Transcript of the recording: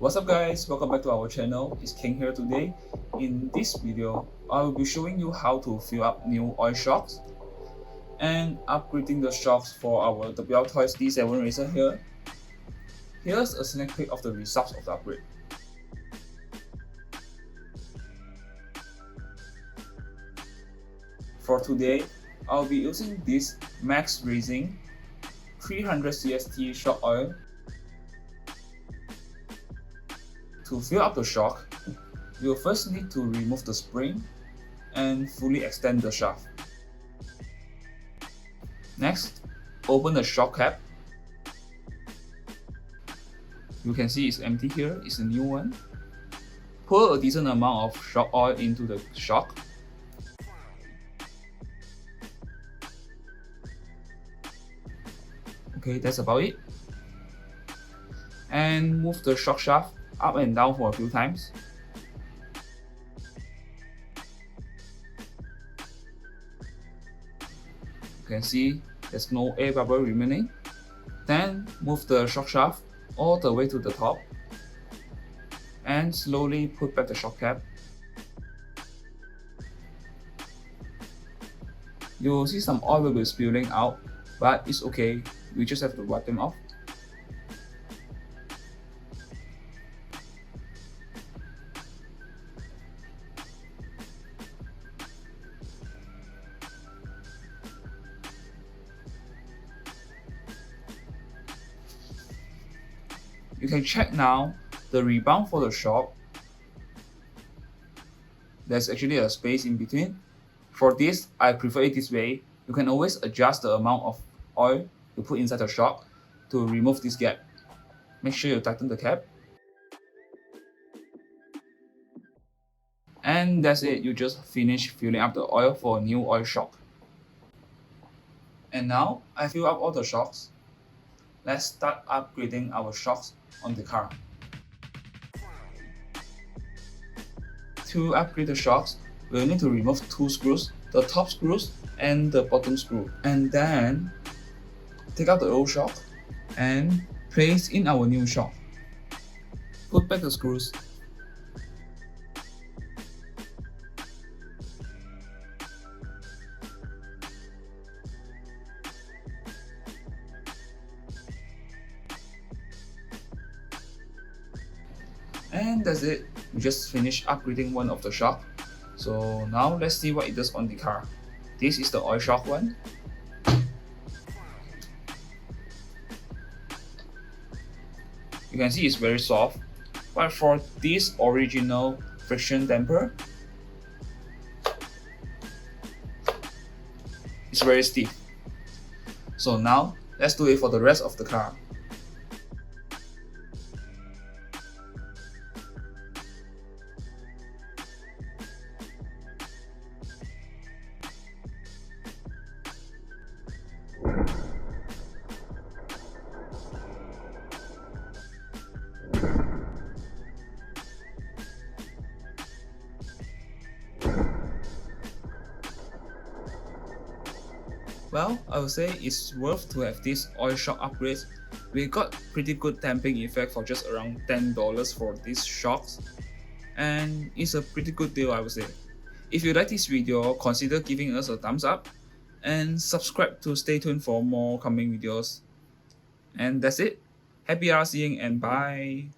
What's up guys, welcome back to our channel. It's King here today. In this video, I will be showing you how to fill up new oil shocks and upgrading the shocks for our WLtoys D7 racer here. Here's a sneak peek of the results of the upgrade. For today, I'll be using this Max Racing 300 CST shock oil. To fill up the shock, you'll first need to remove the spring and fully extend the shaft. Next, open the shock cap. You can see it's empty here, it's a new one. Pour a decent amount of shock oil into the shock. Okay, that's about it. And move the shock shaft up and down for a few times. You can see there's no air bubble remaining. Then move the shock shaft all the way to the top and slowly put back the shock cap. You'll see some oil will be spilling out, but it's okay, we just have to wipe them off. You can check now the rebound for the shock. There's actually a space in between. For this, I prefer it this way. You can always adjust the amount of oil you put inside the shock to remove this gap. Make sure you tighten the cap. And that's it, you just finished filling up the oil for a new oil shock. And now, I fill up all the shocks. Let's start upgrading our shocks on the car. To upgrade the shocks, we'll need to remove two screws, the top screws and the bottom screw. And then take out the old shock and place in our new shock. Put back the screws. And that's it, we just finished upgrading one of the shock. So now let's see what it does on the car. This is the oil shock one. You can see it's very soft, but for this original friction damper, it's very stiff. So now let's do it for the rest of the car. Well, I would say it's worth to have this oil shock upgrade. We got pretty good damping effect for just around $10 for these shocks, and it's a pretty good deal, I would say. If you like this video, consider giving us a thumbs up and subscribe to stay tuned for more coming videos. And that's it. Happy RCing and bye!